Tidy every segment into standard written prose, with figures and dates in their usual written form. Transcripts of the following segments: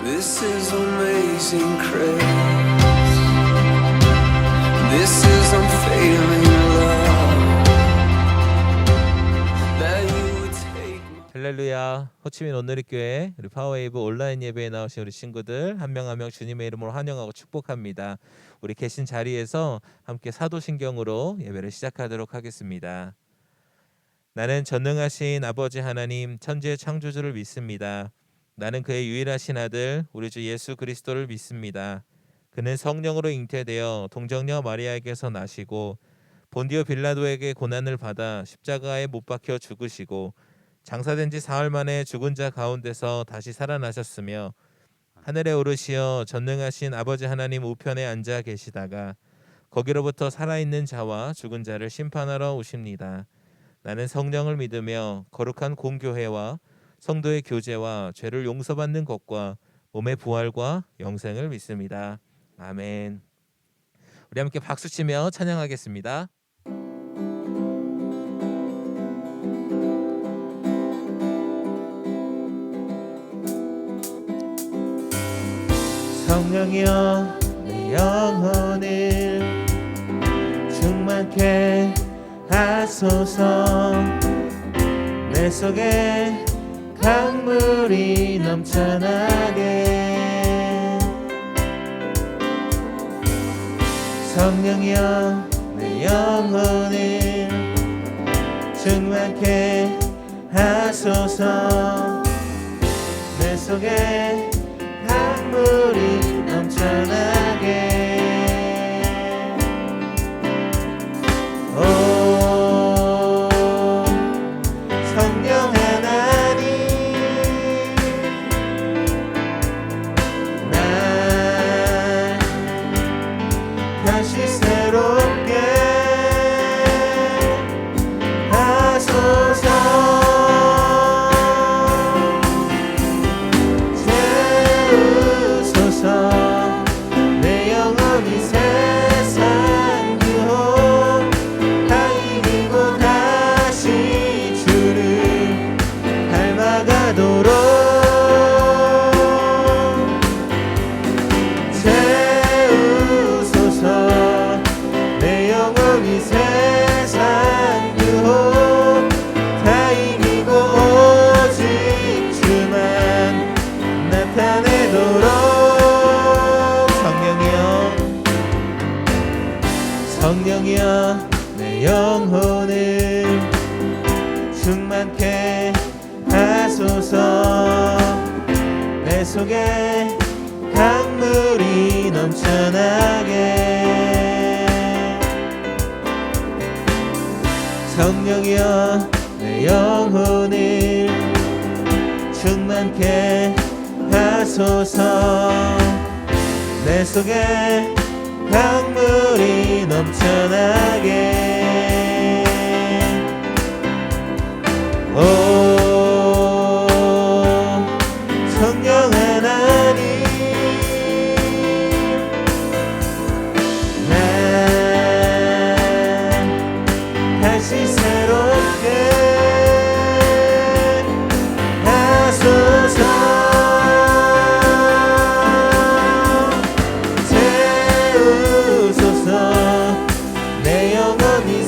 This is amazing grace. This is unfailing love. That you would take my... 할렐루야. 호치민 온누리교회 우리 파워웨이브 온라인 예배에 나오신 우리 친구들 한 명 한 명 주님의 이름으로 환영하고 축복합니다. 우리 계신 자리에서 함께 사도신경으로 예배를 시작하도록 하겠습니다. 나는 전능하신 아버지 하나님 천지의 창조주를 믿습니다. 나는 그의 유일하신 아들 우리 주 예수 그리스도를 믿습니다. 그는 성령으로 잉태되어 동정녀 마리아에게서 나시고 본디오 빌라도에게 고난을 받아 십자가에 못 박혀 죽으시고 장사된 지 사흘 만에 죽은 자 가운데서 다시 살아나셨으며 하늘에 오르시어 전능하신 아버지 하나님 우편에 앉아 계시다가 거기로부터 살아있는 자와 죽은 자를 심판하러 오십니다. 나는 성령을 믿으며 거룩한 공교회와 성도의 교제와 죄를 용서받는 것과 몸의 부활과 영생을 믿습니다. 아멘. 우리 함께 박수치며 찬양하겠습니다. 성령이여 내 영혼을 충만케 하소서. 내 속에 강물이 넘쳐나게. 성령이여 내 영혼을 충만케 하소서. 내 속에 강물이 넘쳐나게. 성령 하나님, 날 다시 새롭게 하소서. 채우소서. 내 영혼이 세상 유혹 다 이기고 다시 주를 닮아가도록. 채우소서. 내 영혼이 세상 유혹 다 이기고 오직 주만 나타내도록. 성령이여 내 영혼을 충만케 하소서. 내 속에 강물이 넘쳐나게. 성령이여 내 영혼을 충만케 하소서. 내 속에 강물이 넘쳐나게. 오 성령 하나님, 날 다시 새롭게 하소서. 내 영혼이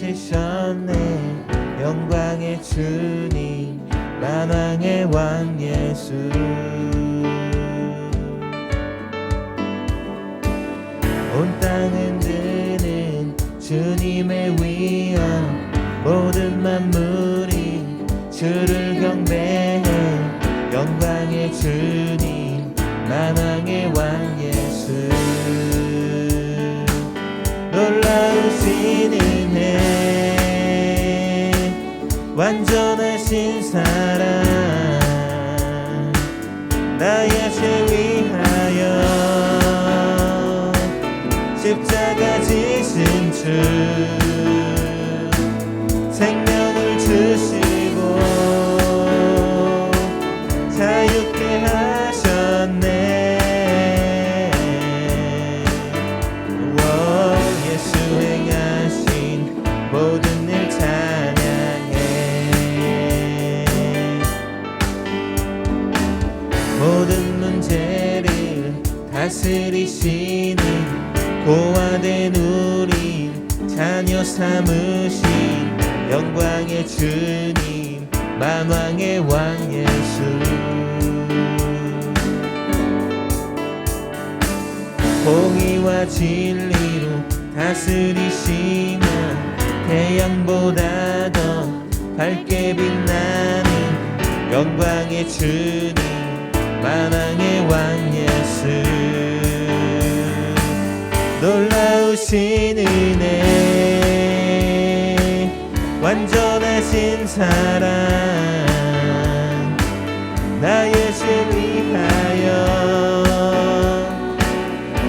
찾으셨네. 영광의 주님 만왕의 왕 예수. 온 땅 흔드는 주님의 위엄, 모든 만물이 주를 경배해. 영광의 주님 만왕의 왕 예수. 놀라우신 은혜, 완전하신 사랑, 나의 죄 위하여 십자가 지신 주, 생명을 주시고 자유케 하셨네. 예수 행하신 모든 일 찬양해. 모든 문제를 다스리시는 고아된 우리 자녀 삼으신 영광의 주님 만왕의 왕 예수. 공의와 진리로 다스리시며 태양보다 더 밝게 빛나는 영광의 주님 만왕의 왕 예수. 놀라우신 은혜, 완전하신 사랑, 나의 죄 위하여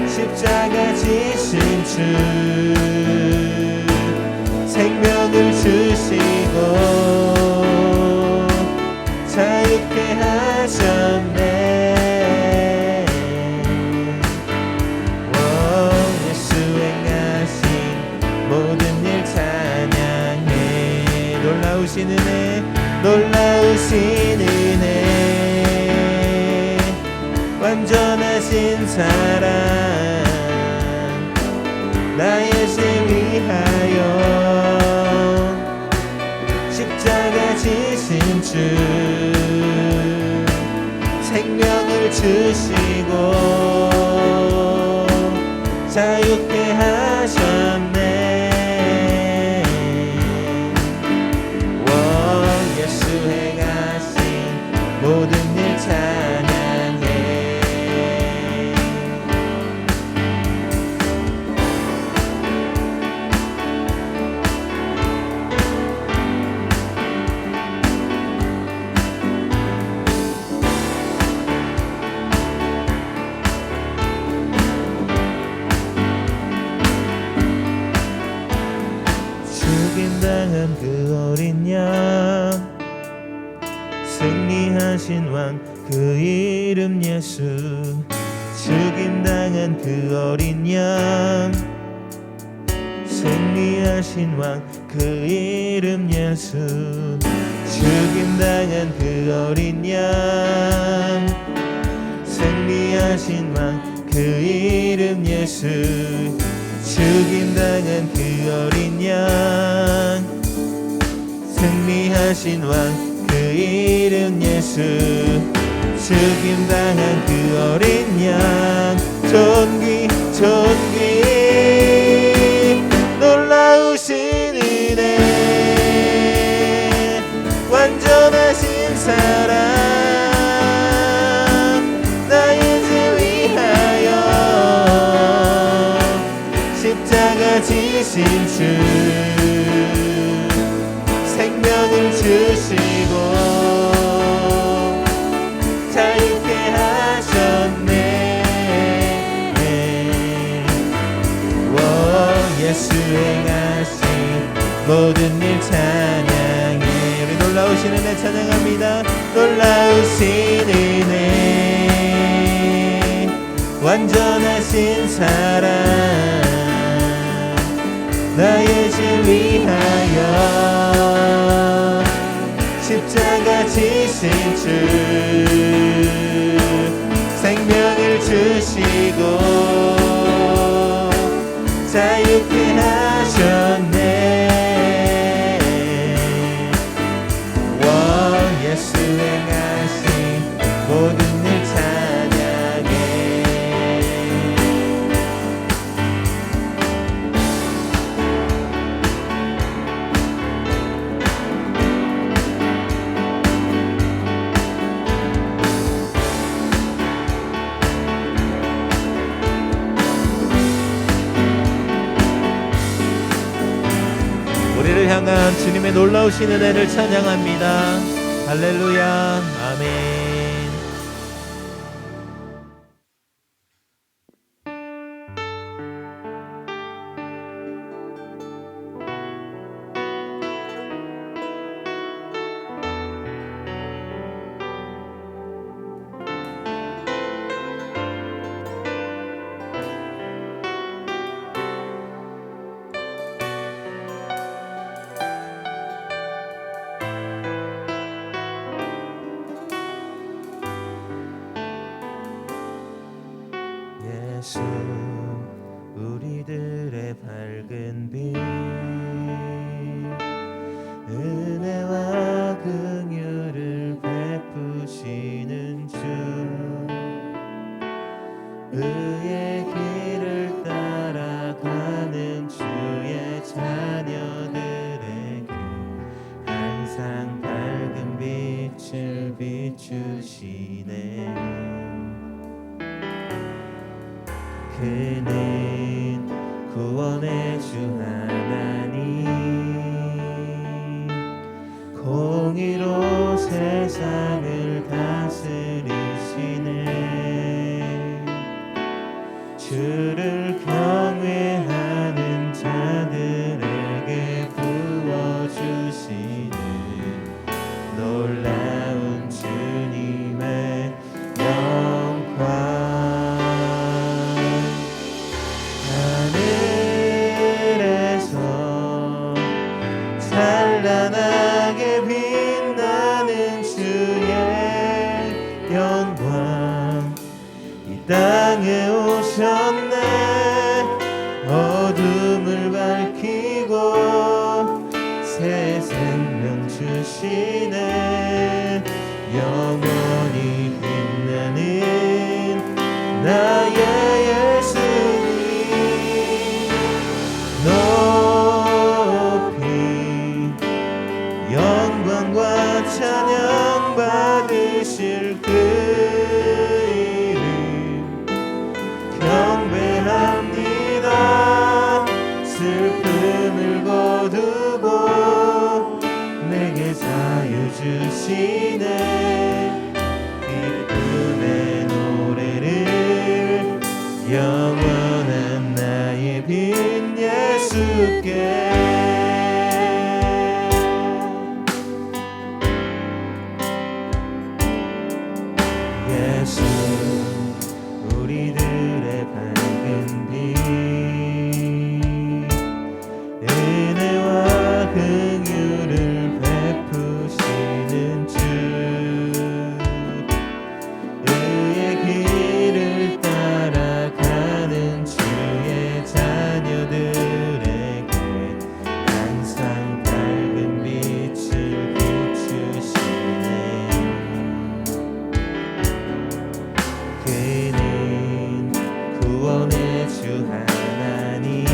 십자가 지신 주, 생명을 주시고 자유케 하셨네. 예수 행하신 모든 일 찬양해. 놀라우신 은혜, 놀라우신 은혜, 완전하신 사랑, 나의 죄 위하여 십자가 지신 주, 생명을 주시고 자유케 하셨네. 예수 행하신 모든 일 찬양해. 죽임당한 그 어린 양, 승리하신 왕 그 이름 예수. 죽임당한 그 어린 양, 승리하신 왕 그 이름 예수. 죽임당한 그 어린 양, 승리하신 왕 그 이름 예수. 죽임당한 그 어린 양, 승리하신 왕 그 이름 예수. 죽임당한 그 어린 양, 존귀 존귀. 놀라우신 은혜, 완전하신 사랑, 나의 죄 위하여 십자가 지신 주, 생명을 주시고 자유케 하셨네. 예수 행하신 모든 일 찬양해. 우리 놀라우신 은혜 찬양합니다. 놀라우신 은혜, 완전하신 사랑, 나의 죄 위하여 십자가 지신 주, 생명을 주시고 자유케 하셨네. 향한 주님의 놀라우신 은혜를 찬양합니다. 할렐루야. 아멘. 예수 우리들의 밝은 빛 은혜와 긍휼을 베푸시는 주 의의 길을 따라가는 주의 자녀들에게 항상 밝은 빛을 비추시네. 그는 구원의 주 하나님 공의로 세상을 다스리시네. 주를 경외하는 자들에게 부어주시는 놀라운 주님의 영광. 찬란하게 빛나는 주의 영광 이 땅에 오셨네. 어둠을 밝히고 새 생명 주시네. 영원히 빛나는 나의 예수님 영광과 찬양 받으실 그 이름 경배합니다. 슬픔을 거두고 내게 자유 주시네. 기쁨의 노래를 영원한 나의 빈 예수께 예수 우리들의 밝은 빛 은혜와 긍휼을 베푸시는 주 의의 길을 따라가는 주의 자녀들에게 항상 밝은 빛을 비추시네. 그는 구원의 주 하나님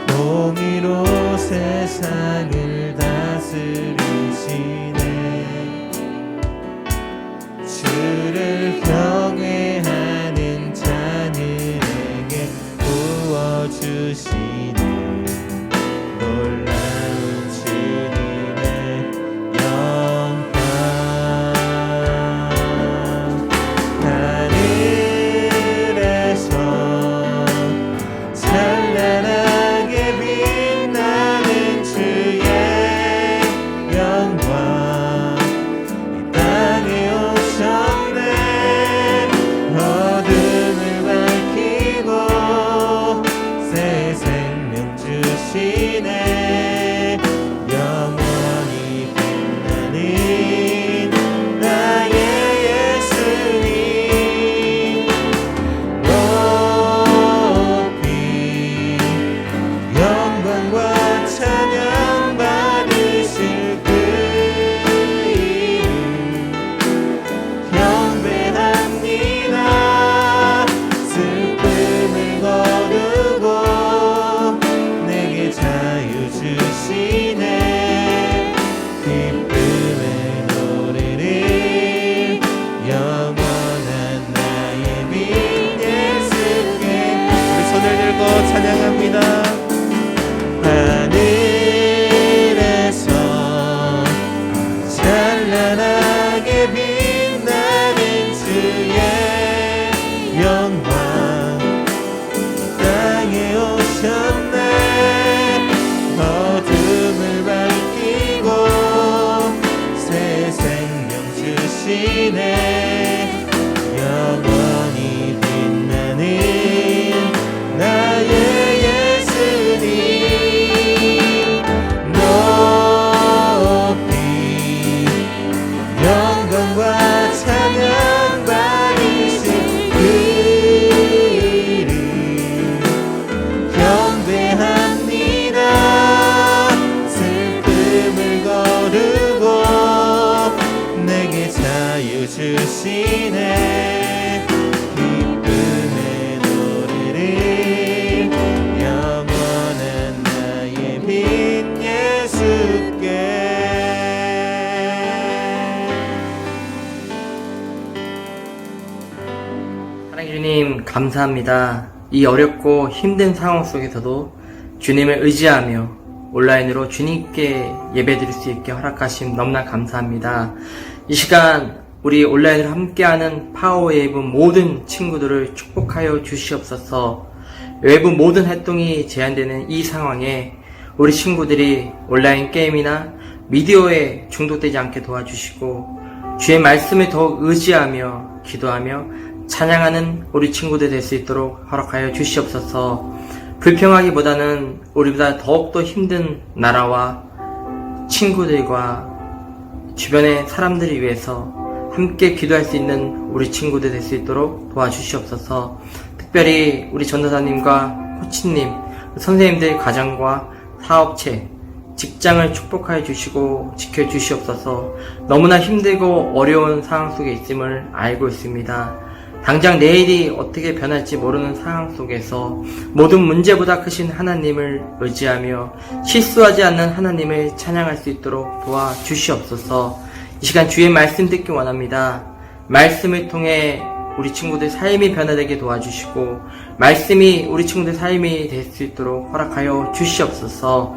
공의로 세상을 다스리시네. 주를 경외하는 자들에게 부어주시는 놀라운 주님의 영광. 하늘에서 찬란하게 빛나는 주의 영광 영광 땅에 오셨네. 어둠을 밝히고 새 생명 주시네. 영원히 빛나는 나의 예수님 높이 영광과 찬양 받으신 그 이름 경배합니다. 슬픔을 거르고 내게 자유 주시네. 기쁨의 노래를 영원한 나의 빈 예수께. 사랑해 주님, 감사합니다. 이 어렵고 힘든 상황 속에서도 주님을 의지하며 온라인으로 주님께 예배드릴 수 있게 허락하심 너무나 감사합니다. 이 시간 우리 온라인으로 함께하는 파워웨이브 모든 친구들을 축복하여 주시옵소서. 외부 모든 활동이 제한되는 이 상황에 우리 친구들이 온라인 게임이나 미디어에 중독되지 않게 도와주시고 주의 말씀을 더욱 의지하며 기도하며 찬양하는 우리 친구들 될 수 있도록 허락하여 주시옵소서. 불평하기보다는 우리보다 더욱더 힘든 나라와 친구들과 주변의 사람들을 위해서 함께 기도할 수 있는 우리 친구들 될 수 있도록 도와주시옵소서. 특별히 우리 전도사님과 코치님, 선생님들 가정과 사업체, 직장을 축복하여 주시고 지켜주시옵소서. 너무나 힘들고 어려운 상황 속에 있음을 알고 있습니다. 당장 내일이 어떻게 변할지 모르는 상황 속에서 모든 문제보다 크신 하나님을 의지하며 실수하지 않는 하나님을 찬양할 수 있도록 도와주시옵소서. 이 시간 주의 말씀 듣기 원합니다. 말씀을 통해 우리 친구들 삶이 변화되게 도와주시고 말씀이 우리 친구들 삶이 될 수 있도록 허락하여 주시옵소서.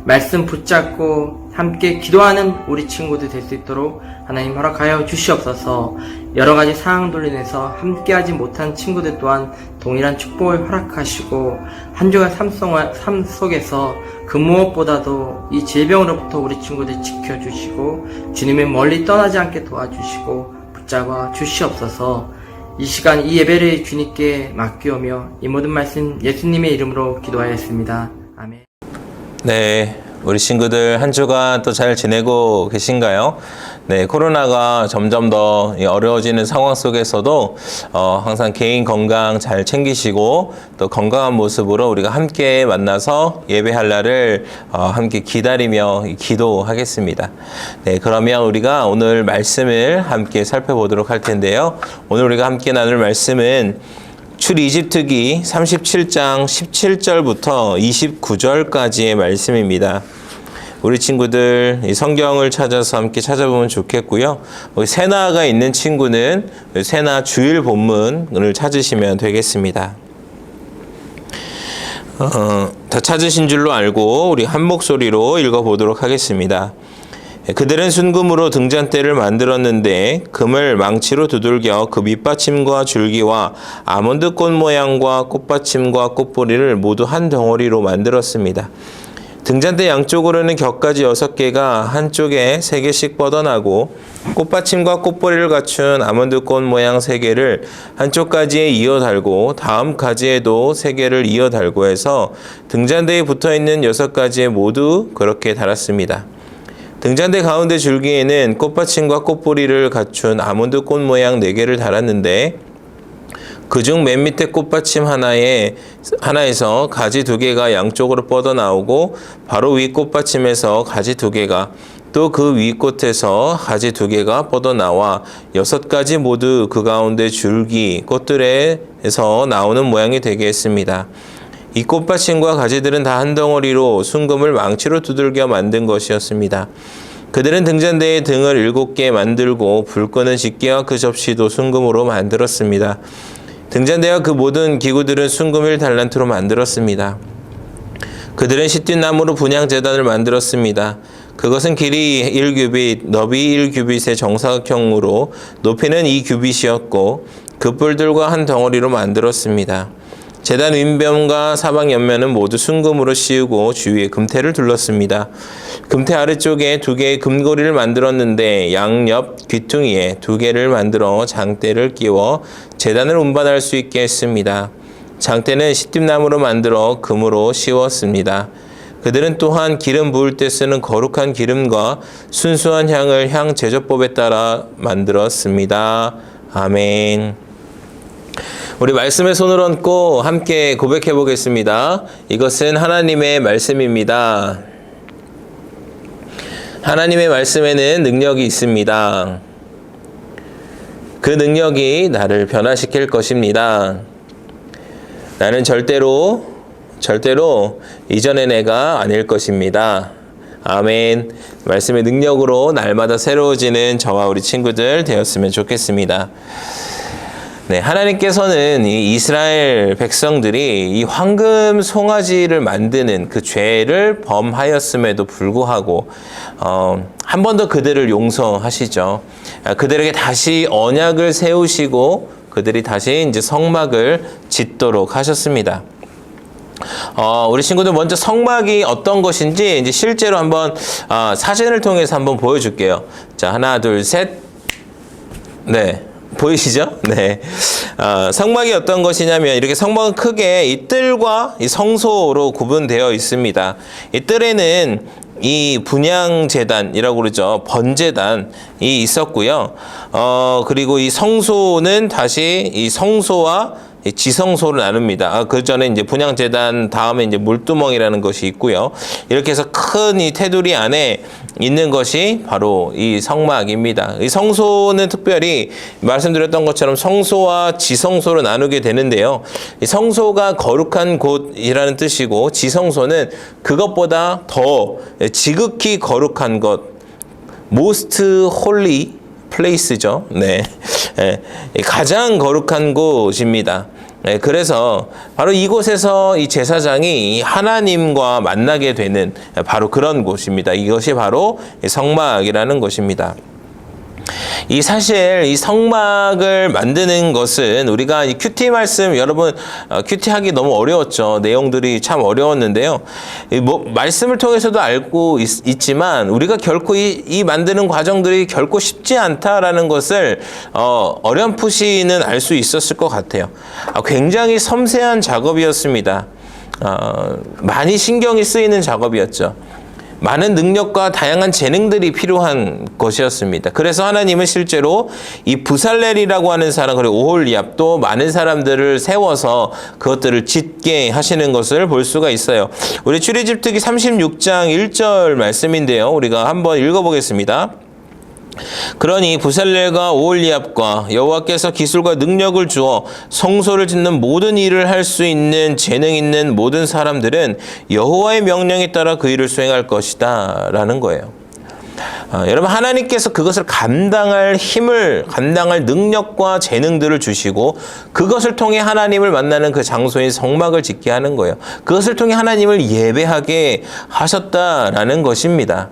말씀 붙잡고 함께 기도하는 우리 친구들 될 수 있도록 하나님 허락하여 주시옵소서. 여러가지 상황들로 인해서 함께하지 못한 친구들 또한 동일한 축복을 허락하시고 한 주간 삶 속에서 그 무엇보다도 이 질병으로부터 우리 친구들 지켜주시고 주님의 멀리 떠나지 않게 도와주시고 붙잡아 주시옵소서. 이 시간 이 예배를 주님께 맡기오며 이 모든 말씀 예수님의 이름으로 기도하였습니다. 아멘. 네, 우리 친구들 한 주간 또 잘 지내고 계신가요? 네, 코로나가 점점 더 어려워지는 상황 속에서도 항상 개인 건강 잘 챙기시고 또 건강한 모습으로 우리가 함께 만나서 예배할 날을 함께 기다리며 기도하겠습니다. 네, 그러면 우리가 오늘 말씀을 함께 살펴보도록 할 텐데요. 오늘 우리가 함께 나눌 말씀은 출이집트기 37장 17절부터 29절까지의 말씀입니다. 우리 친구들 이 성경을 찾아서 함께 찾아보면 좋겠고요. 세나가 있는 친구는 세나 주일 본문을 찾으시면 되겠습니다. 다 찾으신 줄로 알고 우리 한 목소리로 읽어보도록 하겠습니다. 그들은 순금으로 등잔대를 만들었는데 금을 망치로 두들겨 그 밑받침과 줄기와 아몬드 꽃 모양과 꽃받침과 꽃뿌리를 모두 한 덩어리로 만들었습니다. 등잔대 양쪽으로는 격가지 6개가 한쪽에 3개씩 뻗어나고 꽃받침과 꽃뿌리를 갖춘 아몬드 꽃 모양 3개를 한쪽 가지에 이어 달고 다음 가지에도 3개를 이어 달고 해서 등잔대에 붙어있는 6가지에 모두 그렇게 달았습니다. 등잔대 가운데 줄기에는 꽃받침과 꽃뿌리를 갖춘 아몬드 꽃 모양 4개를 달았는데 그중 맨 밑에 꽃받침 하나에서 가지 2개가 양쪽으로 뻗어나오고 바로 위 꽃받침에서 가지 2개가 또 그 위 꽃에서 가지 2개가 뻗어나와 6가지 모두 그 가운데 줄기 꽃들에서 나오는 모양이 되게 했습니다. 이 꽃받침과 가지들은 다 한 덩어리로 순금을 망치로 두들겨 만든 것이었습니다. 그들은 등잔대의 등을 7개 만들고 불 끄는 집게와 그 접시도 순금으로 만들었습니다. 등잔대와 그 모든 기구들은 순금 1달란트로 만들었습니다. 그들은 시뛴 나무로 분향제단을 만들었습니다. 그것은 길이 1규빗, 너비 1규빗의 정사각형으로 높이는 2규빗이었고 그 뿔들과 한 덩어리로 만들었습니다. 제단 윗면과 사방 옆면은 모두 순금으로 씌우고 주위에 금태를 둘렀습니다. 금태 아래쪽에 2개의 금고리를 만들었는데 양옆 귀퉁이에 2개를 만들어 장대를 끼워 제단을 운반할 수 있게 했습니다. 장대는 시띠나무로 만들어 금으로 씌웠습니다. 그들은 또한 기름 부을 때 쓰는 거룩한 기름과 순수한 향을 향 제조법에 따라 만들었습니다. 아멘. 우리 말씀에 손을 얹고 함께 고백해 보겠습니다. 이것은 하나님의 말씀입니다. 하나님의 말씀에는 능력이 있습니다. 그 능력이 나를 변화시킬 것입니다. 나는 절대로 이전의 내가 아닐 것입니다. 아멘. 말씀의 능력으로 날마다 새로워지는 저와 우리 친구들 되었으면 좋겠습니다. 네, 하나님께서는 이 이스라엘 백성들이 이 황금 송아지를 만드는 그 죄를 범하였음에도 불구하고 한 번 더 그들을 용서하시죠. 그들에게 다시 언약을 세우시고 그들이 다시 이제 성막을 짓도록 하셨습니다. 우리 친구들 먼저 성막이 어떤 것인지 이제 실제로 한번 사진을 통해서 한번 보여줄게요. 자, 하나, 둘, 셋. 네. 보이시죠? 네. 성막이 어떤 것이냐면 이렇게 성막은 크게 이 뜰과 이 성소로 구분되어 있습니다. 이 뜰에는 이 분향제단이라고 그러죠. 번제단이 있었고요. 그리고 이 성소는 다시 이 성소와 지성소를 나눕니다. 그 전에 이제 분향제단 다음에 이제 물두멍이라는 것이 있고요. 이렇게 해서 큰 이 테두리 안에 있는 것이 바로 이 성막입니다. 이 성소는 특별히 말씀드렸던 것처럼 성소와 지성소로 나누게 되는데요. 이 성소가 거룩한 곳이라는 뜻이고 지성소는 그것보다 더 지극히 거룩한 것, most holy place죠. 네. 가장 거룩한 곳입니다. 그래서 바로 이곳에서 이 제사장이 하나님과 만나게 되는 바로 그런 곳입니다. 이것이 바로 성막이라는 것입니다. 사실 이 성막을 만드는 것은 우리가 이 큐티 말씀 여러분 큐티 하기 너무 어려웠죠. 내용들이 참 어려웠는데요. 말씀을 통해서도 알고 있지만 우리가 결코 이 만드는 과정들이 결코 쉽지 않다라는 것을 어렴풋이는 알 수 있었을 것 같아요. 굉장히 섬세한 작업이었습니다. 많이 신경이 쓰이는 작업이었죠. 많은 능력과 다양한 재능들이 필요한 것이었습니다. 그래서 하나님은 실제로 이 부살렐이라고 하는 사람 그리고 오홀리압도 많은 사람들을 세워서 그것들을 짓게 하시는 것을 볼 수가 있어요. 우리 출애굽기 36장 1절 말씀인데요. 우리가 한번 읽어보겠습니다. 그러니 부살렐과 오홀리압과 여호와께서 기술과 능력을 주어 성소를 짓는 모든 일을 할 수 있는 재능 있는 모든 사람들은 여호와의 명령에 따라 그 일을 수행할 것이다 라는 거예요. 여러분 하나님께서 그것을 감당할 힘을 감당할 능력과 재능들을 주시고 그것을 통해 하나님을 만나는 그 장소인 성막을 짓게 하는 거예요. 그것을 통해 하나님을 예배하게 하셨다라는 것입니다.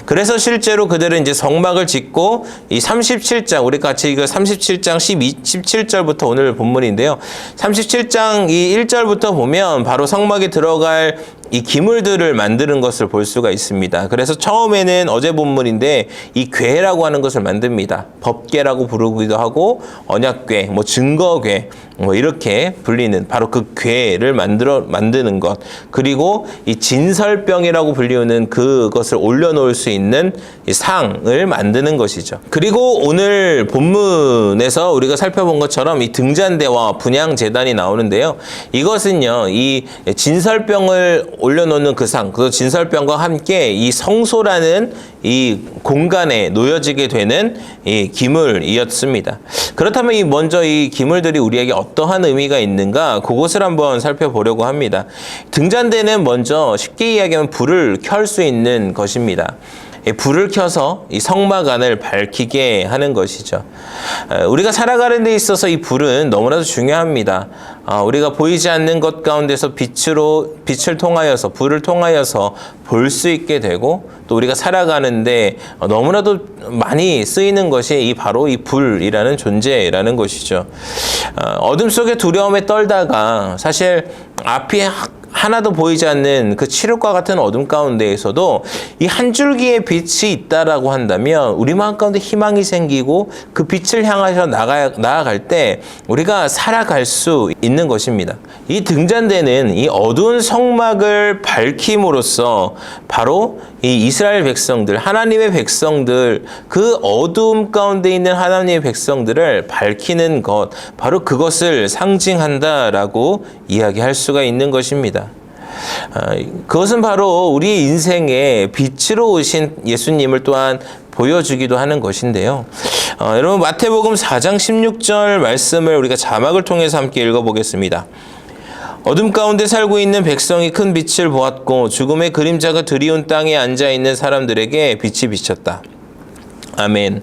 그래서 실제로 그들은 이제 성막을 짓고 이 37장 우리 같이 이거 37장 17절부터 오늘 본문인데요. 37장 이 1절부터 보면 바로 성막에 들어갈 이 기물들을 만드는 것을 볼 수가 있습니다. 그래서 처음에는 어제 본문인데 이 궤라고 하는 것을 만듭니다. 법궤라고 부르기도 하고 언약궤, 증거궤 이렇게 불리는 바로 그 궤를 만드는 것. 그리고 이 진설병이라고 불리우는 그것을 올려놓을 수 있는 이 상을 만드는 것이죠. 그리고 오늘 본문에서 우리가 살펴본 것처럼 이 등잔대와 분향제단이 나오는데요. 이것은요, 이 진설병을 올려놓는 그 상, 그 진설병과 함께 이 성소라는 이 공간에 놓여지게 되는 이 기물이었습니다. 그렇다면 먼저 이 기물들이 우리에게 어떠한 의미가 있는가? 그것을 한번 살펴보려고 합니다. 등잔대는 먼저 쉽게 이야기하면 불을 켤 수 있는 것입니다. 불을 켜서 이 성막 안을 밝히게 하는 것이죠. 우리가 살아가는 데 있어서 이 불은 너무나도 중요합니다. 우리가 보이지 않는 것 가운데서 빛을 통하여서, 불을 통하여서 볼 수 있게 되고, 또 우리가 살아가는데 너무나도 많이 쓰이는 것이 바로 이 불이라는 존재라는 것이죠. 어둠 속에 두려움에 떨다가 사실 앞이 하나도 보이지 않는 그 칠흑과 같은 어둠 가운데에서도 이 한 줄기의 빛이 있다라고 한다면 우리 마음 가운데 희망이 생기고 그 빛을 향해서 나아갈 때 우리가 살아갈 수 있는 것입니다. 이 등잔대는 이 어두운 성막을 밝힘으로써 바로 이 이스라엘 백성들, 하나님의 백성들, 그 어두움 가운데 있는 하나님의 백성들을 밝히는 것, 바로 그것을 상징한다라고 이야기할 수가 있는 것입니다. 그것은 바로 우리 인생의 빛으로 오신 예수님을 또한 보여주기도 하는 것인데요. 여러분 마태복음 4장 16절 말씀을 우리가 자막을 통해서 함께 읽어보겠습니다. 어둠 가운데 살고 있는 백성이 큰 빛을 보았고 죽음의 그림자가 드리운 땅에 앉아있는 사람들에게 빛이 비쳤다. 아멘.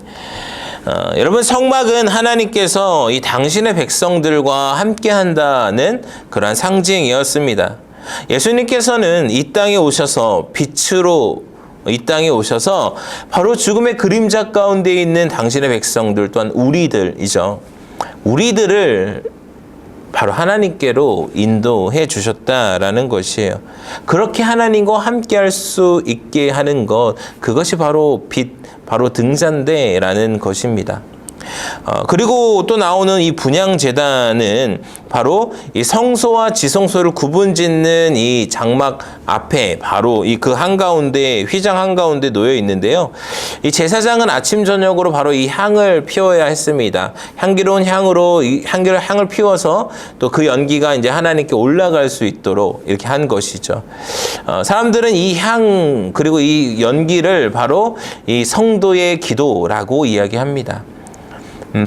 여러분 성막은 하나님께서 이 당신의 백성들과 함께 한다는 그러한 상징이었습니다. 예수님께서는 이 땅에 오셔서 빛으로 이 땅에 오셔서 바로 죽음의 그림자 가운데 있는 당신의 백성들 또한 우리들이죠. 우리들을 바로 하나님께로 인도해 주셨다라는 것이에요. 그렇게 하나님과 함께 할 수 있게 하는 것, 그것이 바로 빛, 바로 등잔대라는 것입니다. 그리고 또 나오는 이 분향제단은 바로 이 성소와 지성소를 구분짓는 이 장막 앞에 바로 이 그 한가운데, 휘장 한가운데 놓여 있는데요. 이 제사장은 아침 저녁으로 바로 이 향을 피워야 했습니다. 향기로운 향으로 이 향을 피워서 또 그 연기가 이제 하나님께 올라갈 수 있도록 이렇게 한 것이죠. 사람들은 이 향 그리고 이 연기를 바로 이 성도의 기도라고 이야기합니다.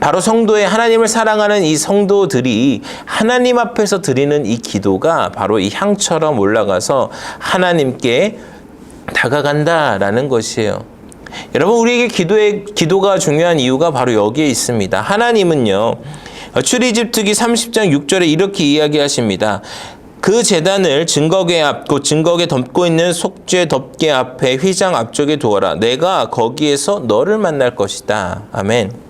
바로 성도의 하나님을 사랑하는 이 성도들이 하나님 앞에서 드리는 이 기도가 바로 이 향처럼 올라가서 하나님께 다가간다라는 것이에요. 여러분 우리에게 기도가 중요한 이유가 바로 여기에 있습니다. 하나님은요. 출애굽기 30장 6절에 이렇게 이야기하십니다. 그 제단을 증거궤 앞, 곧 증거궤 덮고 있는 속죄 덮개 앞에 휘장 앞쪽에 두어라. 내가 거기에서 너를 만날 것이다. 아멘.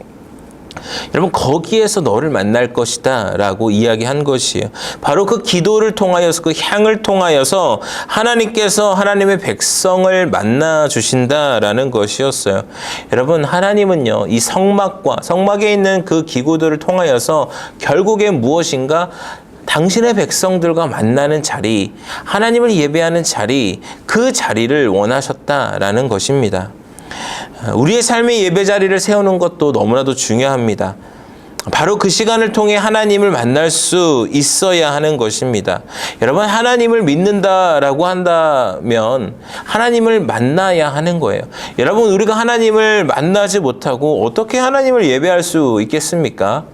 여러분 거기에서 너를 만날 것이다 라고 이야기한 것이에요. 바로 그 기도를 통하여서 그 향을 통하여서 하나님께서 하나님의 백성을 만나 주신다라는 것이었어요. 여러분 하나님은요 이 성막에 있는 그 기구들을 통하여서 결국엔 무엇인가 당신의 백성들과 만나는 자리, 하나님을 예배하는 자리, 그 자리를 원하셨다라는 것입니다. 우리의 삶의 예배 자리를 세우는 것도 너무나도 중요합니다. 바로 그 시간을 통해 하나님을 만날 수 있어야 하는 것입니다. 여러분 하나님을 믿는다라고 한다면 하나님을 만나야 하는 거예요. 여러분 우리가 하나님을 만나지 못하고 어떻게 하나님을 예배할 수 있겠습니까?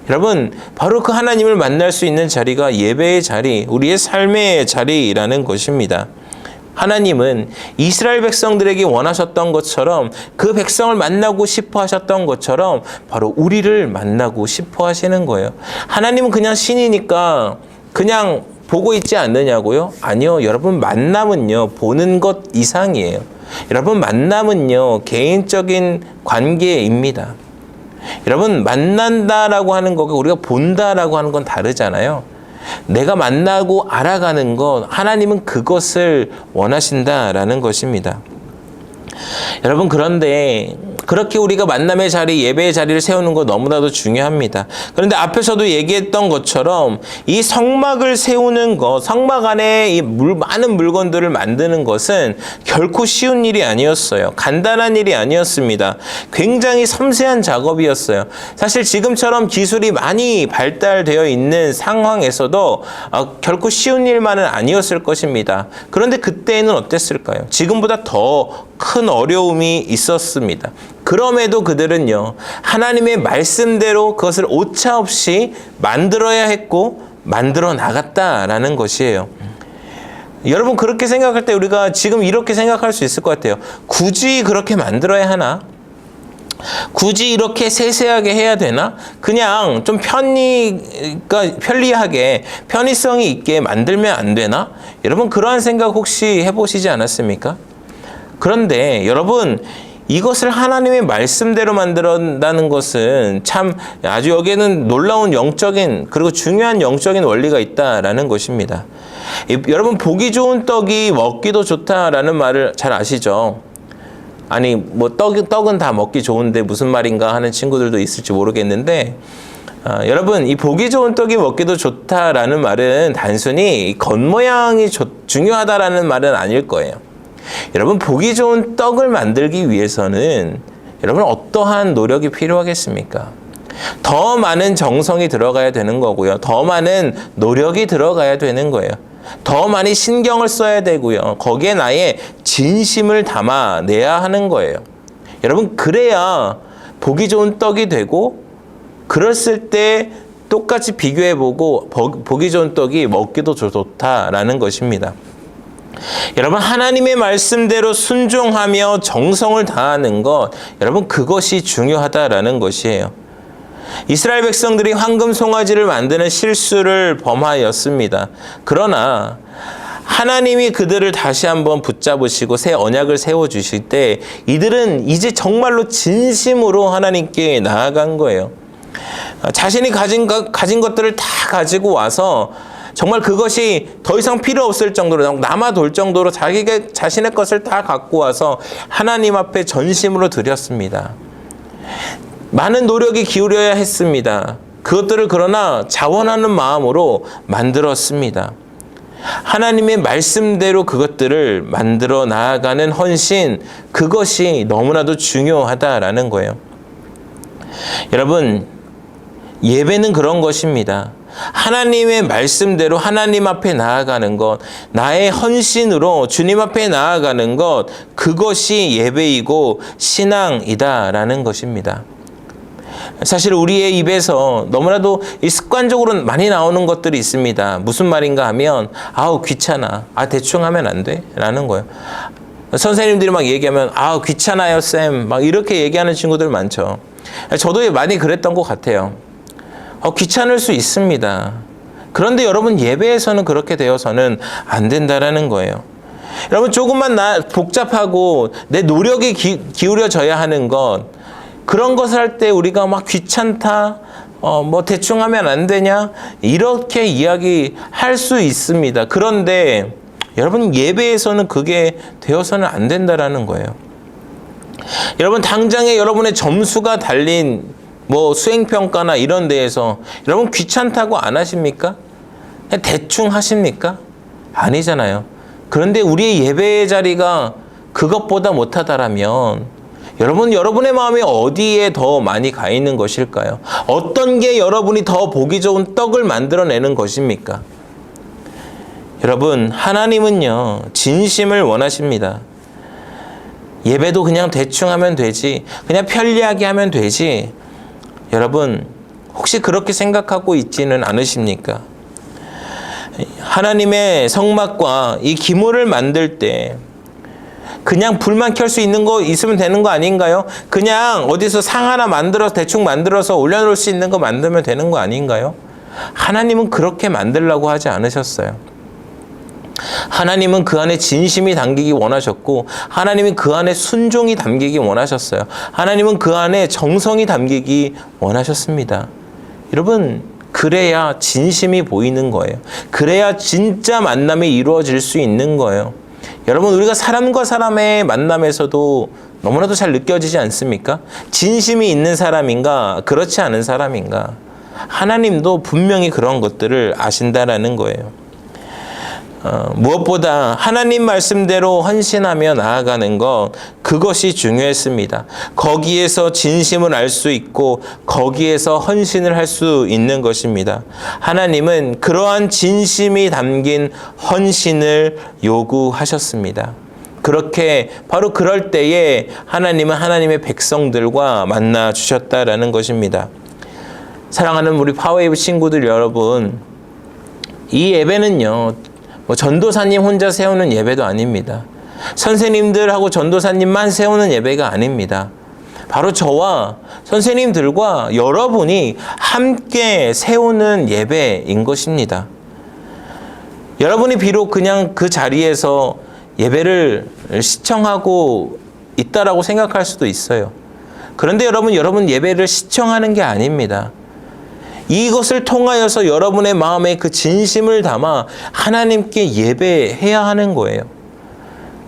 여러분 바로 그 하나님을 만날 수 있는 자리가 예배의 자리, 우리의 삶의 자리라는 것입니다. 하나님은 이스라엘 백성들에게 원하셨던 것처럼 그 백성을 만나고 싶어 하셨던 것처럼 바로 우리를 만나고 싶어 하시는 거예요. 하나님은 그냥 신이니까 그냥 보고 있지 않느냐고요? 아니요. 여러분 만남은요 보는 것 이상이에요. 여러분 만남은요 개인적인 관계입니다. 여러분 만난다라고 하는 거가 우리가 본다라고 하는 건 다르잖아요. 내가 만나고 알아가는 것, 하나님은 그것을 원하신다라는 것입니다. 여러분 그런데 그렇게 우리가 만남의 자리, 예배의 자리를 세우는 거 너무나도 중요합니다. 그런데 앞에서도 얘기했던 것처럼 이 성막을 세우는 것, 성막 안에 이 많은 물건들을 만드는 것은 결코 쉬운 일이 아니었어요. 간단한 일이 아니었습니다. 굉장히 섬세한 작업이었어요. 사실 지금처럼 기술이 많이 발달되어 있는 상황에서도 결코 쉬운 일만은 아니었을 것입니다. 그런데 그때는 어땠을까요? 지금보다 더 큰 어려움이 있었습니다. 그럼에도 그들은요, 하나님의 말씀대로 그것을 오차없이 만들어야 했고 만들어 나갔다라는 것이에요. 여러분 그렇게 생각할 때 우리가 지금 이렇게 생각할 수 있을 것 같아요. 굳이 그렇게 만들어야 하나? 굳이 이렇게 세세하게 해야 되나? 그냥 좀 편리하게 편의성이 있게 만들면 안 되나? 여러분 그러한 생각 혹시 해보시지 않았습니까? 그런데 여러분 이것을 하나님의 말씀대로 만든다는 것은 참 아주 여기에는 놀라운 영적인 그리고 중요한 영적인 원리가 있다라는 것입니다. 여러분 보기 좋은 떡이 먹기도 좋다라는 말을 잘 아시죠? 아니 뭐 떡은 다 먹기 좋은데 무슨 말인가 하는 친구들도 있을지 모르겠는데 여러분 이 보기 좋은 떡이 먹기도 좋다라는 말은 단순히 겉모양이 중요하다라는 말은 아닐 거예요. 여러분 보기 좋은 떡을 만들기 위해서는 여러분 어떠한 노력이 필요하겠습니까? 더 많은 정성이 들어가야 되는 거고요. 더 많은 노력이 들어가야 되는 거예요. 더 많이 신경을 써야 되고요. 거기에 나의 진심을 담아내야 하는 거예요. 여러분 그래야 보기 좋은 떡이 되고 그랬을 때 똑같이 비교해보고 보기 좋은 떡이 먹기도 좋다라는 것입니다. 여러분 하나님의 말씀대로 순종하며 정성을 다하는 것 여러분 그것이 중요하다라는 것이에요. 이스라엘 백성들이 황금 송아지를 만드는 실수를 범하였습니다. 그러나 하나님이 그들을 다시 한번 붙잡으시고 새 언약을 세워주실 때 이들은 이제 정말로 진심으로 하나님께 나아간 거예요. 자신이 가진 것들을 다 가지고 와서 정말 그것이 더 이상 필요 없을 정도로 남아돌 정도로 자신의 것을 다 갖고 와서 하나님 앞에 전심으로 드렸습니다. 많은 노력이 기울여야 했습니다. 그것들을 그러나 자원하는 마음으로 만들었습니다. 하나님의 말씀대로 그것들을 만들어 나아가는 헌신 그것이 너무나도 중요하다라는 거예요. 여러분 예배는 그런 것입니다. 하나님의 말씀대로 하나님 앞에 나아가는 것, 나의 헌신으로 주님 앞에 나아가는 것, 그것이 예배이고 신앙이다라는 것입니다. 사실 우리의 입에서 너무나도 습관적으로 많이 나오는 것들이 있습니다. 무슨 말인가 하면 아우 귀찮아, 대충 하면 안 돼 라는 거예요. 선생님들이 막 얘기하면 귀찮아요 쌤 막 이렇게 얘기하는 친구들 많죠. 저도 많이 그랬던 것 같아요. 귀찮을 수 있습니다. 그런데 여러분 예배에서는 그렇게 되어서는 안 된다라는 거예요. 여러분 조금만 복잡하고 내 노력이 기울여져야 하는 것 그런 것을 할 때 우리가 막 귀찮다 뭐 대충 하면 안 되냐 이렇게 이야기할 수 있습니다. 그런데 여러분 예배에서는 그게 되어서는 안 된다라는 거예요. 여러분 당장에 여러분의 점수가 달린 뭐 수행평가나 이런 데에서 여러분 귀찮다고 안 하십니까? 그냥 대충 하십니까? 아니잖아요. 그런데 우리의 예배의 자리가 그것보다 못하다라면 여러분의 마음이 어디에 더 많이 가 있는 것일까요? 어떤 게 여러분이 더 보기 좋은 떡을 만들어내는 것입니까? 여러분 하나님은요 진심을 원하십니다. 예배도 그냥 대충 하면 되지 그냥 편리하게 하면 되지 여러분 혹시 그렇게 생각하고 있지는 않으십니까? 하나님의 성막과 이 기물을 만들 때 그냥 불만 켤 수 있는 거 있으면 되는 거 아닌가요? 그냥 어디서 상 하나 대충 만들어서 올려놓을 수 있는 거 만들면 되는 거 아닌가요? 하나님은 그렇게 만들라고 하지 않으셨어요. 하나님은 그 안에 진심이 담기기 원하셨고 하나님은 그 안에 순종이 담기기 원하셨어요. 하나님은 그 안에 정성이 담기기 원하셨습니다. 여러분 그래야 진심이 보이는 거예요. 그래야 진짜 만남이 이루어질 수 있는 거예요. 여러분 우리가 사람과 사람의 만남에서도 너무나도 잘 느껴지지 않습니까? 진심이 있는 사람인가 그렇지 않은 사람인가 하나님도 분명히 그런 것들을 아신다라는 거예요. 무엇보다 하나님 말씀대로 헌신하며 나아가는 것 그것이 중요했습니다. 거기에서 진심을 알 수 있고 거기에서 헌신을 할 수 있는 것입니다. 하나님은 그러한 진심이 담긴 헌신을 요구하셨습니다. 그렇게 바로 그럴 때에 하나님은 하나님의 백성들과 만나 주셨다라는 것입니다. 사랑하는 우리 파워웨이브 친구들 여러분, 이 예배는요 뭐 전도사님 혼자 세우는 예배도 아닙니다. 선생님들하고 전도사님만 세우는 예배가 아닙니다. 바로 저와 선생님들과 여러분이 함께 세우는 예배인 것입니다. 여러분이 비록 그냥 그 자리에서 예배를 시청하고 있다라고 생각할 수도 있어요. 그런데 여러분 예배를 시청하는 게 아닙니다. 이것을 통하여서 여러분의 마음에 그 진심을 담아 하나님께 예배해야 하는 거예요.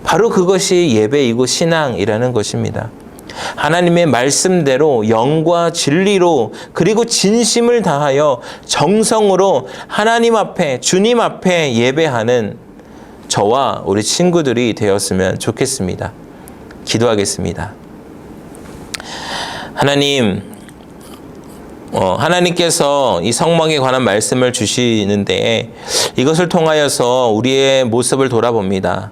바로 그것이 예배이고 신앙이라는 것입니다. 하나님의 말씀대로 영과 진리로 그리고 진심을 다하여 정성으로 하나님 앞에 주님 앞에 예배하는 저와 우리 친구들이 되었으면 좋겠습니다. 기도하겠습니다. 하나님께서 이 성막에 관한 말씀을 주시는데 이것을 통하여서 우리의 모습을 돌아봅니다.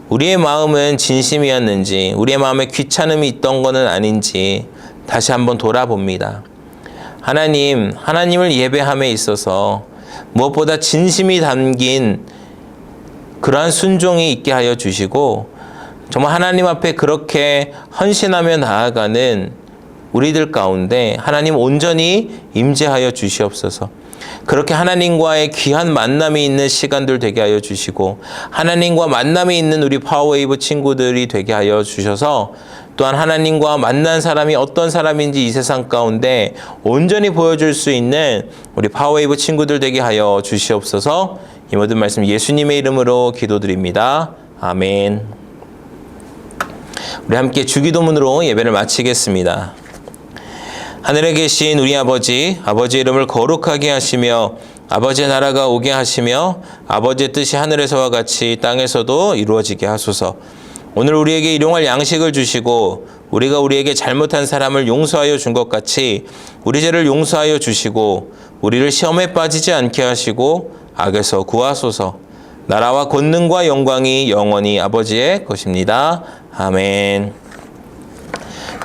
우리의 마음은 진심이었는지 우리의 마음에 귀찮음이 있던 것은 아닌지 다시 한번 돌아봅니다. 하나님을 예배함에 있어서 무엇보다 진심이 담긴 그러한 순종이 있게 하여 주시고 정말 하나님 앞에 그렇게 헌신하며 나아가는 우리들 가운데 하나님 온전히 임재하여 주시옵소서. 그렇게 하나님과의 귀한 만남이 있는 시간들 되게 하여 주시고 하나님과 만남이 있는 우리 파워웨이브 친구들이 되게 하여 주셔서 또한 하나님과 만난 사람이 어떤 사람인지 이 세상 가운데 온전히 보여줄 수 있는 우리 파워웨이브 친구들 되게 하여 주시옵소서. 이 모든 말씀 예수님의 이름으로 기도드립니다. 아멘. 우리 함께 주기도문으로 예배를 마치겠습니다. 하늘에 계신 우리 아버지의 이름을 거룩하게 하시며 아버지의 나라가 오게 하시며 아버지의 뜻이 하늘에서와 같이 땅에서도 이루어지게 하소서. 오늘 우리에게 일용할 양식을 주시고 우리가 우리에게 잘못한 사람을 용서하여 준 것 같이 우리 죄를 용서하여 주시고 우리를 시험에 빠지지 않게 하시고 악에서 구하소서. 나라와 권능과 영광이 영원히 아버지의 것입니다. 아멘.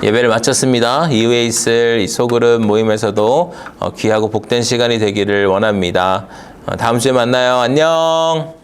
예배를 마쳤습니다. 이후에 있을 이 소그룹 모임에서도 귀하고 복된 시간이 되기를 원합니다. 다음 주에 만나요. 안녕.